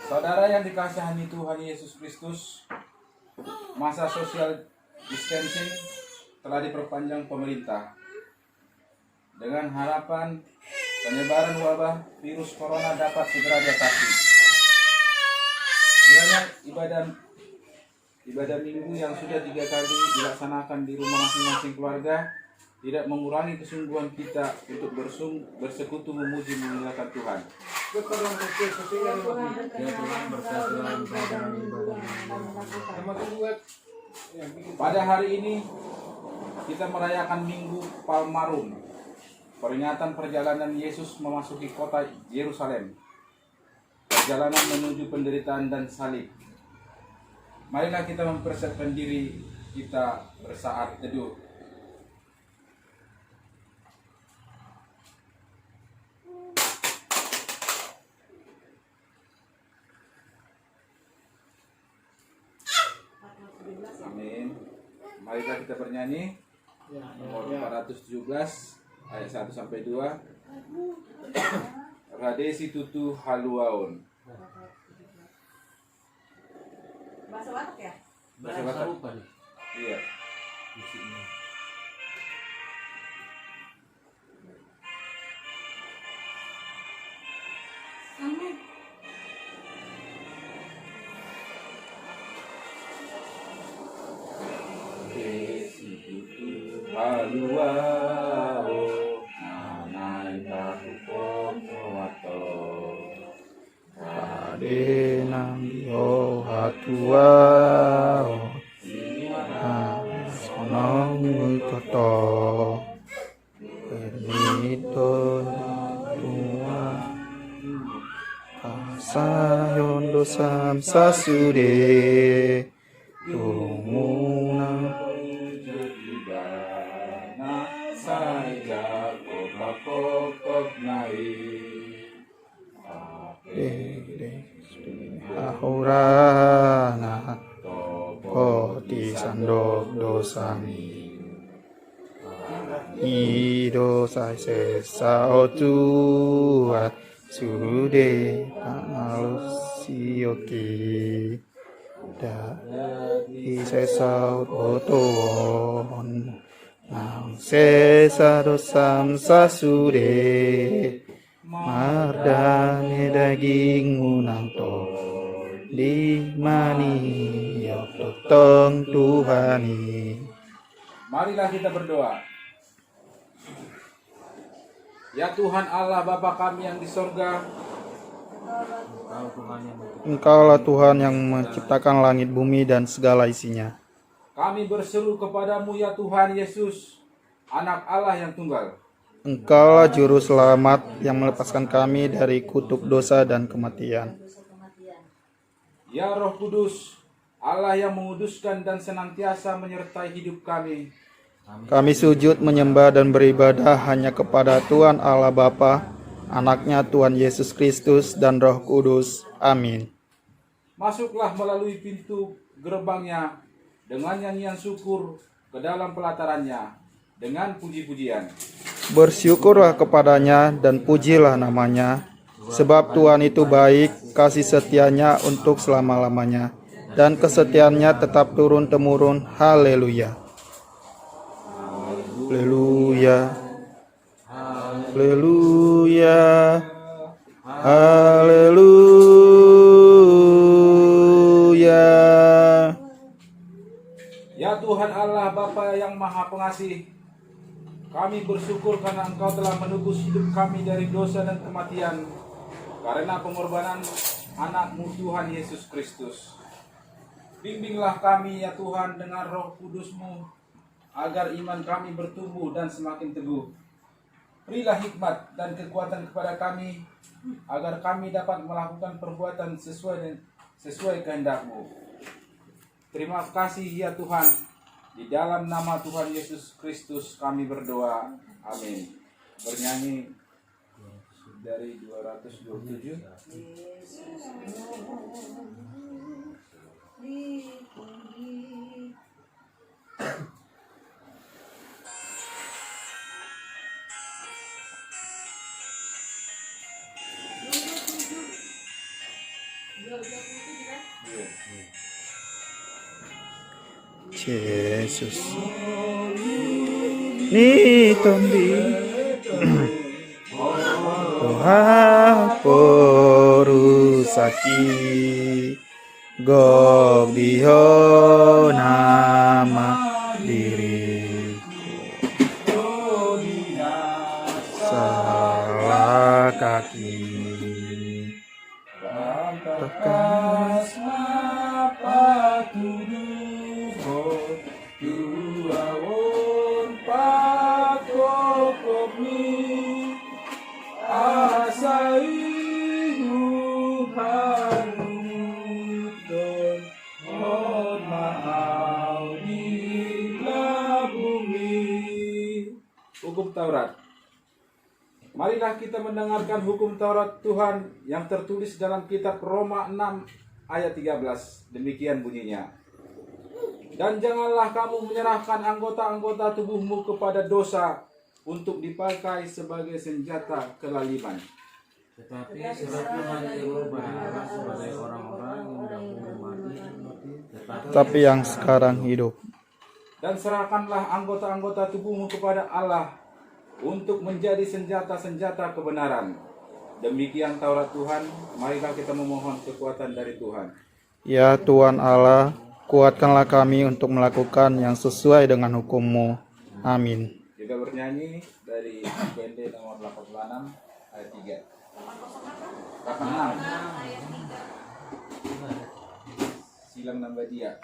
Saudara yang dikasihi Tuhan Yesus Kristus, masa social distancing telah diperpanjang pemerintah dengan harapan penyebaran wabah virus corona dapat segera diatasi. Kiranya ibadah minggu yang sudah 3 kali dilaksanakan di rumah masing-masing keluarga tidak mengurangi kesungguhan kita untuk bersekutu memuji memuliakan Tuhan. Pada hari ini kita merayakan Minggu Palmarum, peringatan perjalanan Yesus memasuki kota Yerusalem, perjalanan menuju penderitaan dan salib. Marilah kita mempersiapkan diri kita bersaat teduh. Amin. Marilah kita bernyanyi nomor 417 ayat 1 sampai 2. Radesi tutu haluaun. Bahasa Batak ya? Bahasa Batak. Iya. Haluao nanai tahu wato Ade nang yo hatua sonong mutoto benito tua asayon dosam sasude tumunan saja kokok nai ahurana koti sandok dosami ido sai sesa otuat sude analusioki da isesa oton nang sesa dosam sasude mardane daging unang to di mani yok totong Tuhani. Marilah kita berdoa. Ya Tuhan Allah Bapa kami yang di sorga, Engkaulah Tuhan yang menciptakan langit bumi dan segala isinya. kami berseru kepadamu ya Tuhan Yesus, Anak Allah yang tunggal. Engkaulah juru selamat yang melepaskan kami dari kutuk dosa dan kematian. Ya Roh Kudus, Allah yang menguduskan dan senantiasa menyertai hidup kami. Kami sujud menyembah dan beribadah hanya kepada Tuhan Allah Bapa, Anaknya Tuhan Yesus Kristus dan Roh Kudus. Amin. Masuklah melalui pintu gerbangnya dengan nyanyian syukur ke dalam pelatarannya dengan puji-pujian. Bersyukurlah kepadanya dan pujilah namanya, sebab Tuhan itu baik, kasih setianya untuk selama-lamanya, dan kesetiaannya tetap turun-temurun. Haleluya. Haleluya. Haleluya. Haleluya. Ya Tuhan Allah Bapa yang Maha Pengasih, kami bersyukur karena Engkau telah menebus hidup kami dari dosa dan kematian karena pengorbanan anak-Mu Tuhan Yesus Kristus. Bimbinglah kami ya Tuhan dengan Roh Kudus-Mu agar iman kami bertumbuh dan semakin teguh. Berilah hikmat dan kekuatan kepada kami agar kami dapat melakukan perbuatan sesuai kehendak-Mu. Terima kasih ya Tuhan. Di dalam nama Tuhan Yesus Kristus kami berdoa. Amin. Bernyanyi dari 227. Iya. Yesus. Ni tombi. Tuhan porusaki. Gog diho nama diriku. Salah kaki. Bekas apa tuduh dua won pakokopni asaihu haruton on mau di bumi. Hukum Taurat. Marilah kita mendengarkan hukum Taurat Tuhan yang tertulis dalam kitab Roma 6 ayat 13. Demikian bunyinya. Dan janganlah kamu menyerahkan anggota-anggota tubuhmu kepada dosa untuk dipakai sebagai senjata kelaliman. Tetapi sebab Tuhan berubah sebagai orang-orang yang dahulu mati, Tapi yang sekarang hidup. Dan serahkanlah anggota-anggota tubuhmu kepada Allah untuk menjadi senjata-senjata kebenaran. Demikian Taurat Tuhan, marilah kita memohon kekuatan dari Tuhan. Ya Tuhan Allah, kuatkanlah kami untuk melakukan yang sesuai dengan hukum-Mu. Amin. Kita bernyanyi dari BND nomor 86 ayat 3. 86. Silang nambah dia.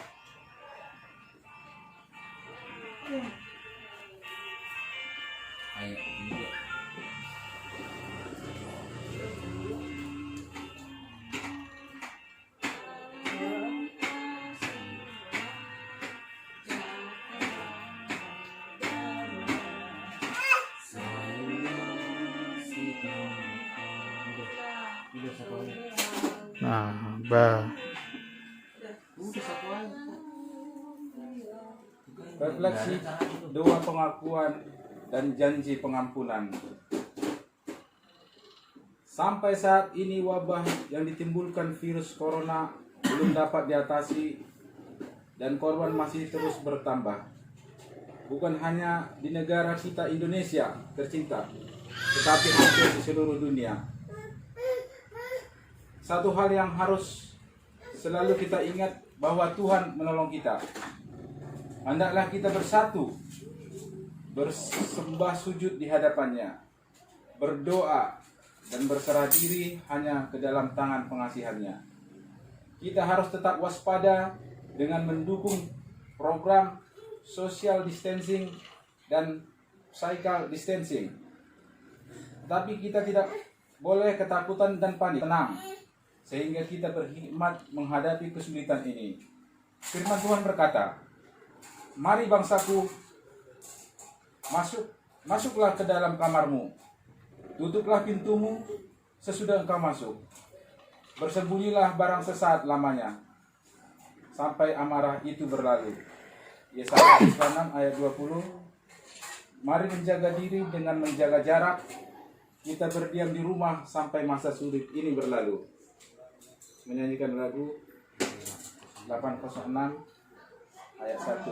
ayat 3. Nah, bah. Refleksi doa pengakuan dan janji pengampunan. Sampai saat ini wabah yang ditimbulkan virus corona belum dapat diatasi dan korban masih terus bertambah. Bukan hanya di negara kita Indonesia tercinta, tetapi hampir di seluruh dunia. Satu hal yang harus selalu kita ingat bahwa Tuhan menolong kita. Hendaklah kita bersatu, bersembah sujud di hadapannya, berdoa dan berserah diri hanya ke dalam tangan pengasihannya. Kita harus tetap waspada dengan mendukung program social distancing dan physical distancing. Tetapi kita tidak boleh ketakutan dan panik. Tenang, sehingga kita berhikmat menghadapi kesulitan ini. Firman Tuhan berkata, "Mari bangsaku, masuklah ke dalam kamarmu, tutuplah pintumu sesudah engkau masuk. Bersembunyilah barang sesaat lamanya, sampai amarah itu berlalu." Yesaya 6 ayat 20. Mari menjaga diri dengan menjaga jarak. Kita berdiam di rumah sampai masa sulit ini berlalu. Menyanyikan lagu 806 ayat 1.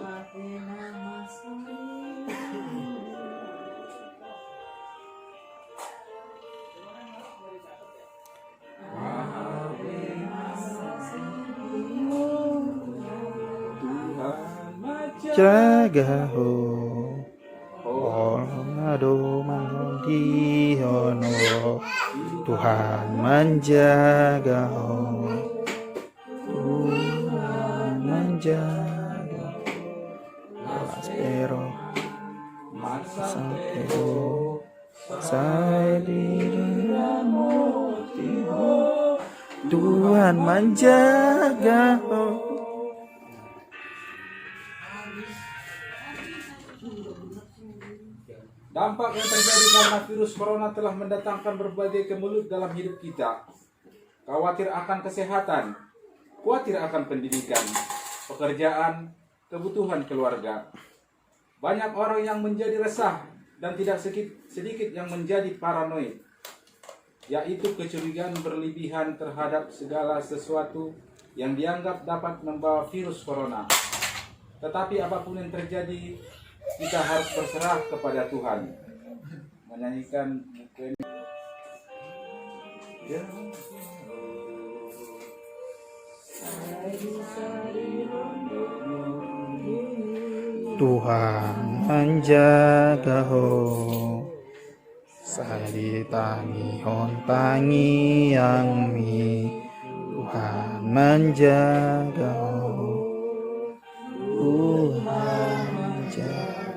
Jaga ho, Olado mangondi hono. Tuhan menjaga ho, Tuhan menjaga. Aspero, sampero, saya di dalam Tuhan menjaga ho. Dampak yang terjadi karena virus corona telah mendatangkan berbagai kemelut dalam hidup kita. Khawatir akan kesehatan, khawatir akan pendidikan, pekerjaan, kebutuhan keluarga. Banyak orang yang menjadi resah dan tidak sedikit yang menjadi paranoid. yaitu kecurigaan berlebihan terhadap segala sesuatu yang dianggap dapat membawa virus corona. Tetapi apapun yang terjadi, kita harus berserah kepada Tuhan. Menyanyikan buku ini. Ya. Tuhan menjaga ho, saya ditangi hontangi yang mi. Tuhan menjaga ho, Tuhan menjaga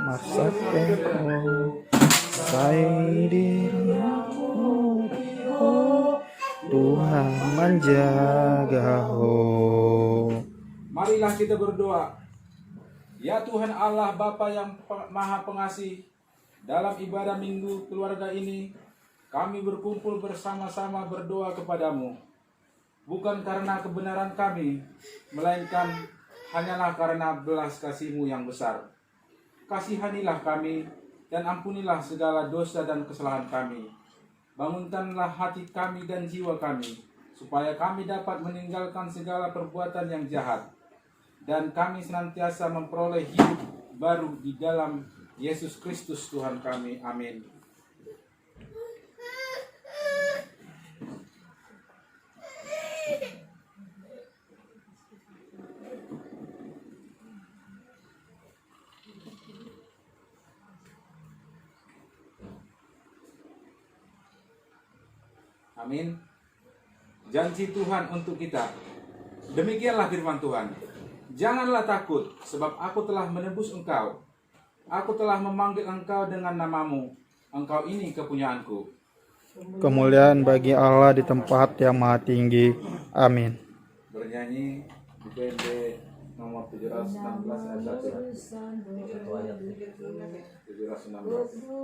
masa peho, saya dirimu Tuhan menjaga ho. Marilah kita berdoa. Ya Tuhan Allah Bapa yang Maha Pengasih, dalam ibadah minggu keluarga ini, kami berkumpul bersama-sama berdoa kepadamu. Bukan karena kebenaran kami, melainkan hanyalah karena belas kasih-Mu yang besar. Kasihanilah kami dan ampunilah segala dosa dan kesalahan kami. Bangunkanlah hati kami dan jiwa kami, supaya kami dapat meninggalkan segala perbuatan yang jahat, dan kami senantiasa memperoleh hidup baru di dalam Yesus Kristus Tuhan kami. Amin. Amin. Janji Tuhan untuk kita. Demikianlah firman Tuhan. Janganlah takut, sebab aku telah menebus engkau. Aku telah memanggil engkau dengan namamu. Engkau ini kepunyaanku. Kemuliaan bagi Allah di tempat yang maha tinggi. Amin. Bernyanyi di PND nomor 716 ayat 1. 716.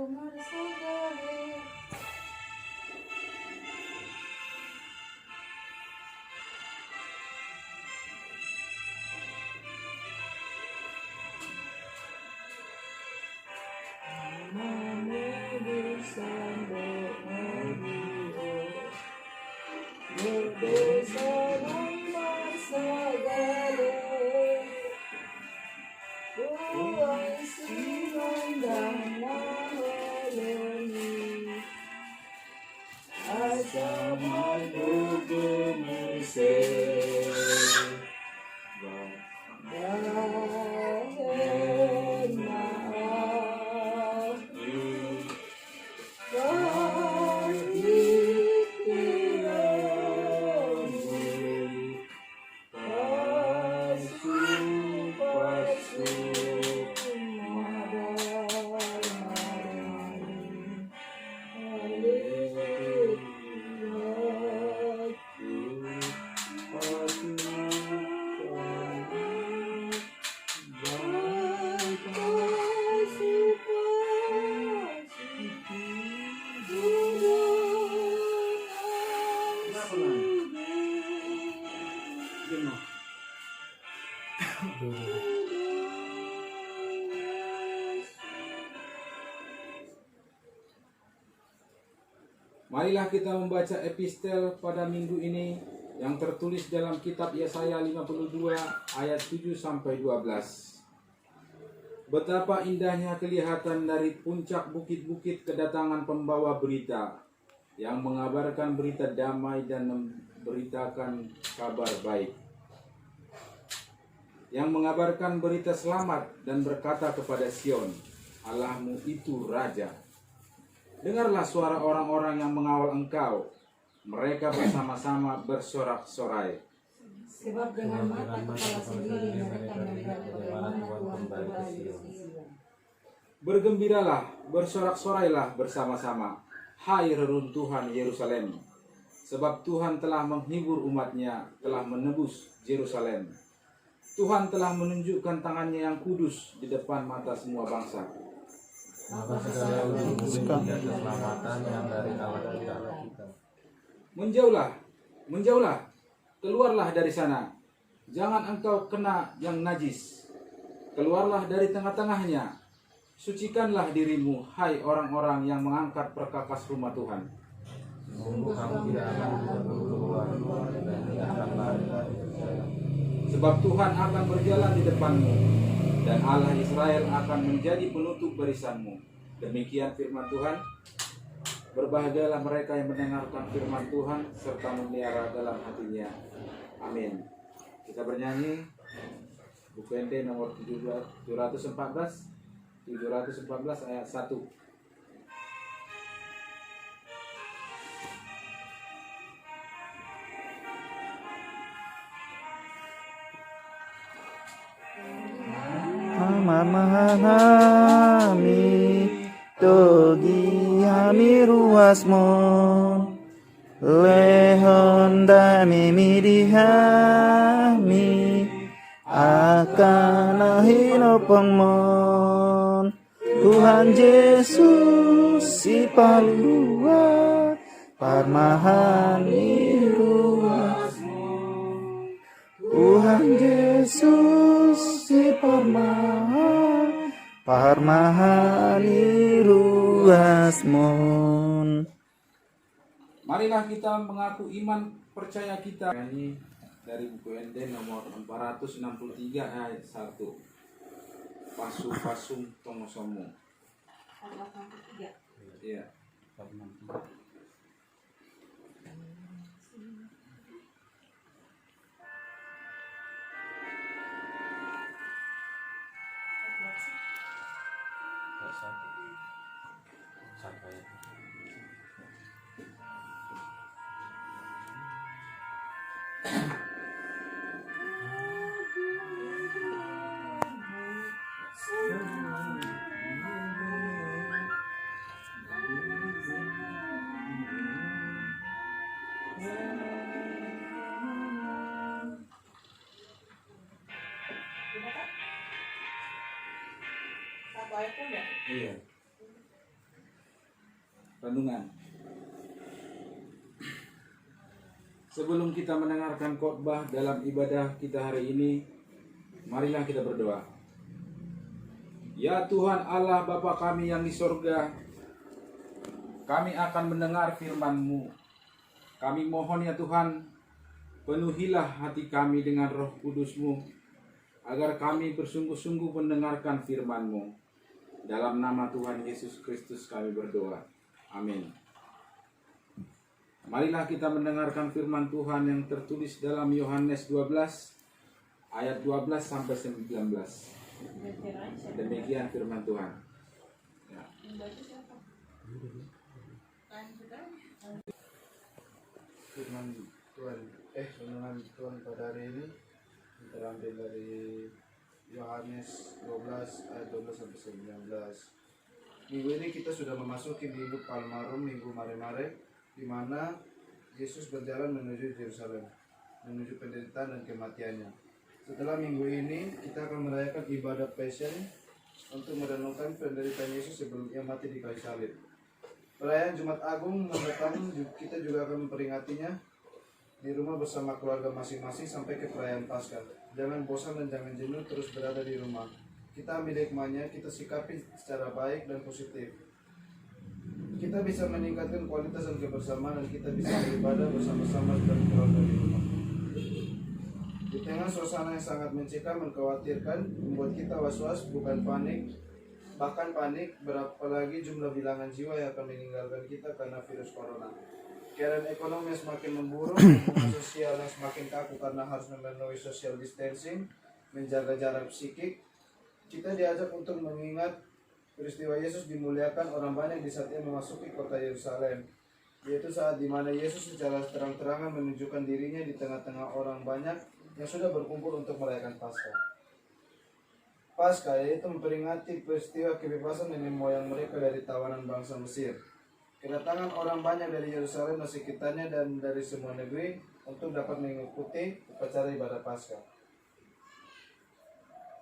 Marilah kita membaca epistel pada minggu ini yang tertulis dalam kitab Yesaya 52 ayat 7 sampai 12. Betapa indahnya kelihatan dari puncak bukit-bukit kedatangan pembawa berita yang mengabarkan berita damai dan memberitakan kabar baik. Yang mengabarkan berita selamat dan berkata kepada Sion, Allahmu itu Raja. Dengarlah suara orang-orang yang mengawal engkau. Mereka bersama-sama bersorak-sorai. Sebab dengan mata kepala sendiri mereka melihat bagaimana Tuhan kembali ke Sion. Bergembiralah, bersorak-sorailah bersama-sama, hai reruntuhan Yerusalem. Sebab Tuhan telah menghibur umatnya, telah menebus Yerusalem. Tuhan telah menunjukkan tangannya yang kudus di depan mata semua bangsa. Maka segala ujung bumi dan keselamatan yang dari Allah kita. Menjauhlah, menjauhlah, keluarlah dari sana. Jangan engkau kena yang najis. Keluarlah dari tengah-tengahnya. Sucikanlah dirimu, hai orang-orang yang mengangkat perkakas rumah Tuhan. Sungguh kamu tidak akan keluar dan tidak akan lari dari saya. Sebab Tuhan akan berjalan di depanmu, dan Allah Israel akan menjadi penutup barisanmu. Demikian firman Tuhan. Berbahagialah mereka yang mendengarkan firman Tuhan serta memelihara dalam hatinya. Amin. Kita bernyanyi buku NT nomor 714 ayat 1. Mamahami togi hami ruasmon lehon dami midihami akan ahino pengmon Tuhan Yesus si palua parmahani ruasmon Tuhan Yesus si parmahani ruasmon. Marilah kita mengaku iman percaya kita. Ini dari buku NT nomor 463 ayat 1. Pasum tomosomu. Iya. Sampai Iya. Renungan. Sebelum kita mendengarkan khotbah dalam ibadah kita hari ini, marilah kita berdoa. Ya Tuhan Allah Bapa kami yang di sorga, kami akan mendengar firman-Mu. Kami mohon ya Tuhan, penuhilah hati kami dengan Roh Kudus-Mu, agar kami bersungguh-sungguh mendengarkan firman-Mu. Dalam nama Tuhan Yesus Kristus kami berdoa. Amin. Marilah kita mendengarkan firman Tuhan yang tertulis dalam Yohanes 12 ayat 12 sampai 19. Demikian firman Tuhan. Ya. Firman Tuhan, renungan Tuhan pada hari ini terambil dari Yohanes 12 ayat 12 sampai 19. Minggu ini kita sudah memasuki minggu Palmarum, minggu mare-mare, di mana Yesus berjalan menuju Yerusalem, menuju penderitaan dan kematiannya. Setelah minggu ini, kita akan merayakan ibadah Passion untuk merenungkan penderitaan Yesus sebelum ia mati di kayu salib. Perayaan Jumat Agung mendatang kita juga akan memperingatinya di rumah bersama keluarga masing-masing sampai ke perayaan Paskah. Jangan bosan dan jangan jenuh terus berada di rumah. Kita ambil hikmahnya, kita sikapi secara baik dan positif. Kita bisa meningkatkan kualitas dan kebersamaan dan kita bisa beribadah bersama-sama dan keluarga di rumah. Di tengah suasana yang sangat mencekam, mengkhawatirkan, membuat kita was-was, bukan panik, bahkan panik, berapa lagi jumlah bilangan jiwa yang akan meninggalkan kita karena virus corona. Keadaan ekonomi yang semakin memburuk, hubungan sosial yang semakin kaku karena harus memenuhi social distancing, menjaga jarak psikik. Kita diajak untuk mengingat peristiwa Yesus dimuliakan orang banyak di saat ia memasuki kota Yerusalem, yaitu saat di mana Yesus secara terang-terangan menunjukkan dirinya di tengah-tengah orang banyak yang sudah berkumpul untuk merayakan Paskah. Paskah yaitu memperingati peristiwa kebebasan nenek moyang mereka dari tawanan bangsa Mesir. Kedatangan orang banyak dari Yerusalem dan sekitarnya dan dari semua negeri untuk dapat mengikuti upacara ibadah Paskah.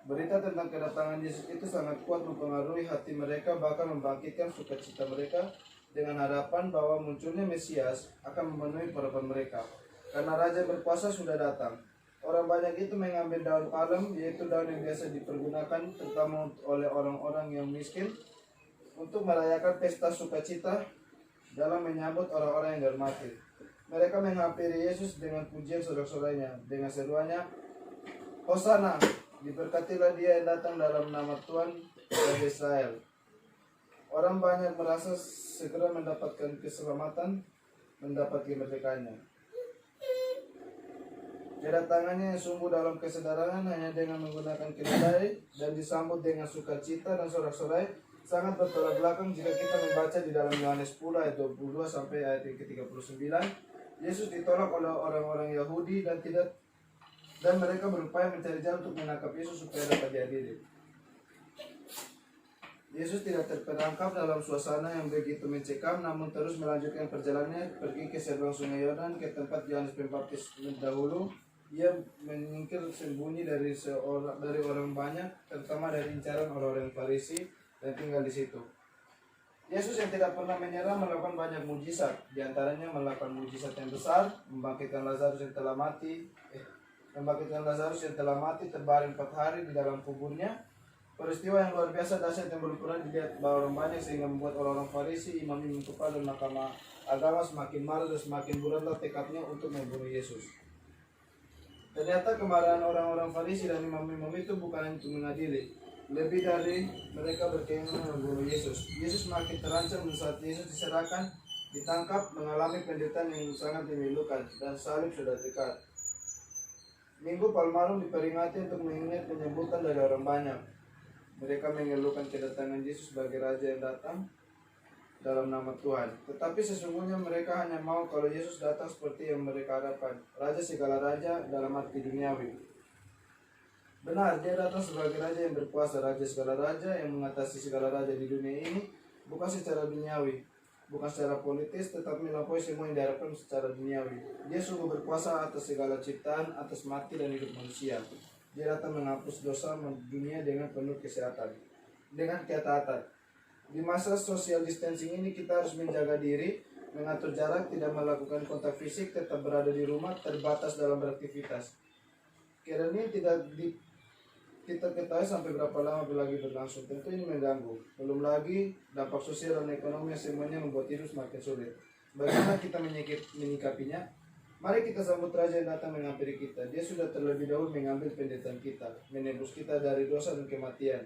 Berita tentang kedatangan Yesus itu sangat kuat mempengaruhi hati mereka, bahkan membangkitkan sukacita mereka dengan harapan bahwa munculnya Mesias akan memenuhi harapan mereka. Karena Raja berkuasa sudah datang. Orang banyak itu mengambil daun palem, yaitu daun yang biasa dipergunakan terutama oleh orang-orang yang miskin untuk merayakan pesta sukacita dalam menyambut orang-orang yang mati. Mereka menghampiri Yesus dengan pujian sorak-sorainya, dengan seruannya, Hosana, diberkatilah dia yang datang dalam nama Tuhan Raja Israel. Orang banyak merasa segera mendapatkan keselamatan, mendapat kemerdekaannya. Kedatangannya yang sungguh dalam kesederhanaan hanya dengan menggunakan keledai dan disambut dengan sukacita dan sorak-sorai sangat bertolak belakang jika kita membaca di dalam Yohanes 10 ayat 22 sampai ayat yang ke-39. Yesus ditolak oleh orang-orang Yahudi dan mereka berupaya mencari jalan untuk menangkap Yesus supaya dapat diadili. Yesus tidak terperangkap dalam suasana yang begitu mencekam, namun terus melanjutkan perjalanannya pergi ke seberang sungai Yordan ke tempat Yohanes Pembaptis dahulu. Ia menyingkir sembunyi dari orang banyak, terutama dari incaran orang-orang Farisi, dan tinggal di situ. Yesus yang tidak pernah menyerah melakukan banyak mujizat, di antaranya melakukan mujizat yang besar, membangkitkan Lazarus yang telah mati terbaring 4 hari di dalam kuburnya. Peristiwa yang luar biasa dahsyat yang belum pernah dilihat orang banyak sehingga membuat orang-orang Farisi, imam-imam kepala dan mahkamah agama semakin marah dan semakin bulatlah tekadnya untuk membunuh Yesus. Ternyata kemarahan orang-orang Farisi dan imam-imam itu bukan untuk mengadili, lebih dari mereka berkeinginan membunuh Yesus. Yesus makin terancam saat Yesus diserahkan, ditangkap, mengalami penderitaan yang sangat memilukan, dan salib sudah dekat. Minggu Palmarum diperingati untuk mengingat penyambutan dari orang banyak. Mereka mengeluhkan kedatangan Yesus sebagai Raja yang datang dalam nama Tuhan. Tetapi sesungguhnya mereka hanya mau kalau Yesus datang seperti yang mereka harapkan, Raja segala raja dalam arti duniawi. Benar, dia datang sebagai Raja yang berkuasa, Raja segala raja yang mengatasi segala raja di dunia ini, bukan secara duniawi, bukan secara politis, tetapi melampaui semua yang diharapkan secara duniawi. Dia sungguh berkuasa atas segala ciptaan, atas mati dan hidup manusia. Dia datang menghapus dosa dunia dengan penuh kesehatan, dengan ketaatan. Di masa social distancing ini kita harus menjaga diri, mengatur jarak, tidak melakukan kontak fisik, tetap berada di rumah, terbatas dalam beraktivitas. Karena ini kita ketahui sampai berapa lama lagi berlangsung, tentu ini mengganggu. Belum lagi dampak sosial dan ekonomi yang semuanya membuat hidup semakin sulit. Bagaimana kita menyikapinya? Mari kita sambut Raja yang datang menghampiri kita. Dia sudah terlebih dahulu mengambil penderitaan kita, menebus kita dari dosa dan kematian.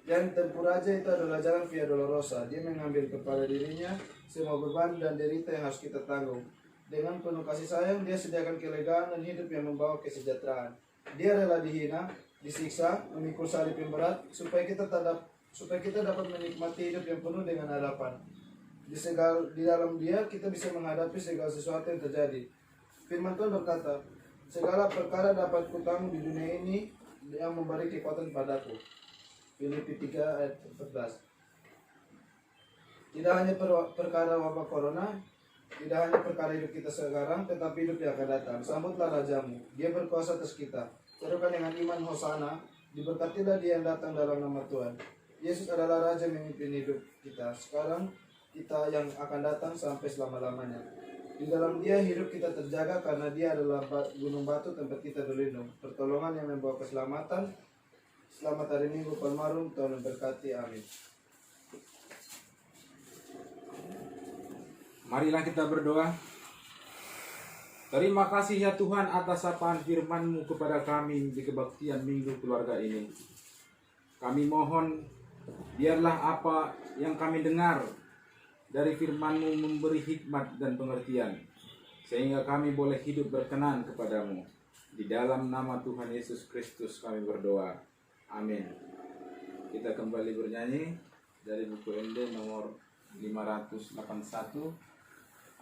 Yang tempuh Raja itu adalah jalan Via Dolorosa. Dia mengambil kepada dirinya semua beban dan derita yang harus kita tanggung. Dengan penuh kasih sayang, dia sediakan kelegaan dan hidup yang membawa kesejahteraan. Dia rela dihina, disiksa, memikul salib yang berat, supaya kita dapat menikmati hidup yang penuh dengan harapan. Di dalam dia, kita bisa menghadapi segala sesuatu yang terjadi. Firman Tuhan berkata, segala perkara dapat kutanggung di dunia ini yang memberi kekuatan padaku. Filipi 3 ayat 14. Tidak hanya perkara wabah corona, tidak hanya perkara hidup kita sekarang, tetapi hidup yang akan datang. Sambutlah Rajamu, dia berkuasa atas kita. Serukan dengan iman Hosana, diberkatilah dia yang datang dalam nama Tuhan. Yesus adalah Raja memimpin hidup kita sekarang, kita yang akan datang sampai selama-lamanya. Di dalam dia hidup kita terjaga karena dia adalah gunung batu tempat kita berlindung. Pertolongan yang membawa keselamatan. Selamat hari Minggu Palmarum, Tuhan memberkati, amin. Marilah kita berdoa. Terima kasih ya Tuhan atas sapaan firman-Mu kepada kami di kebaktian Minggu Keluarga ini. Kami mohon, biarlah apa yang kami dengar dari firman-Mu memberi hikmat dan pengertian, sehingga kami boleh hidup berkenan kepadamu. Di dalam nama Tuhan Yesus Kristus kami berdoa. Amin. Kita kembali bernyanyi dari buku ND nomor 581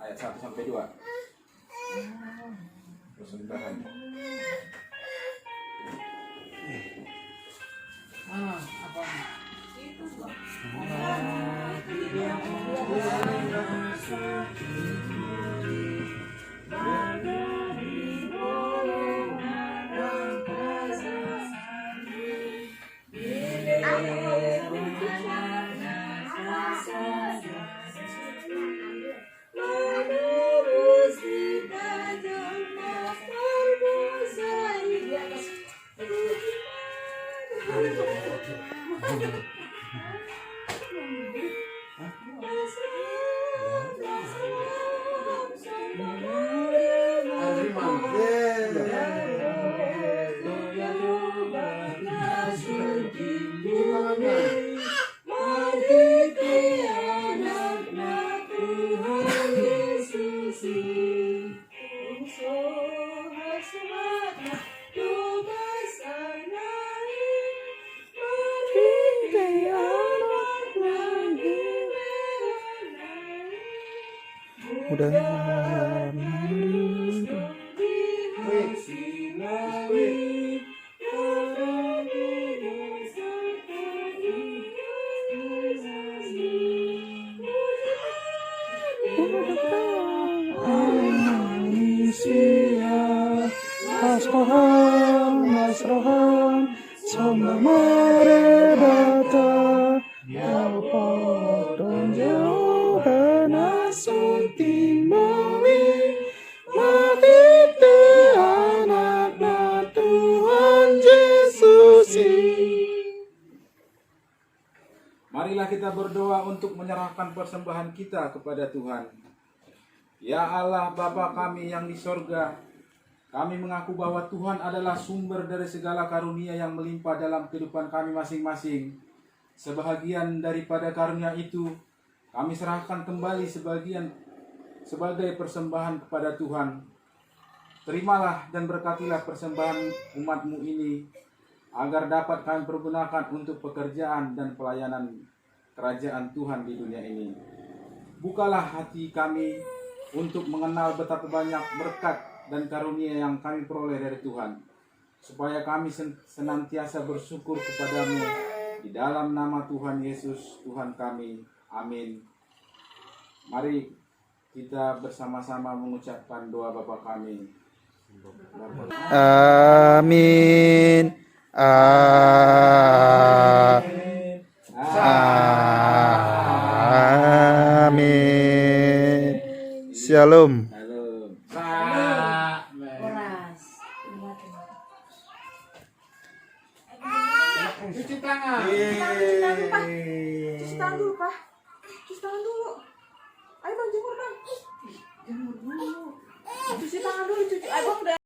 ayat 1 sampai 2. Persembahan. Apa? Menurut kita jemaat terbusa mudah-mudahan Asrohan, Asrohan, Soma Mare Bata, Yaupo Donjau Hana Sunting Mawi, Makite anaknya Tuhan Yesus. Marilah kita berdoa untuk menyerahkan persembahan kita kepada Tuhan. Ya Allah Bapa kami yang di sorga, kami mengaku bahwa Tuhan adalah sumber dari segala karunia yang melimpah dalam kehidupan kami masing-masing. Sebahagian daripada karunia itu, kami serahkan kembali sebagai persembahan kepada Tuhan. Terimalah dan berkatilah persembahan umat-Mu ini, agar dapat kami pergunakan untuk pekerjaan dan pelayanan kerajaan Tuhan di dunia ini. Bukalah hati kami untuk mengenal betapa banyak berkat dan karunia yang kami peroleh dari Tuhan, supaya kami senantiasa bersyukur kepadamu di dalam nama Tuhan Yesus Tuhan kami. Amin. Mari kita bersama-sama mengucapkan doa Bapa kami. Amin. Amin. Shalom. Cuci tangan. Cuci tangan dulu, Pak. Cuci tangan dulu. Ayo Bang, jemur Bang. Jemur dulu. Cuci tangan dulu, cuci. Ayo Bang,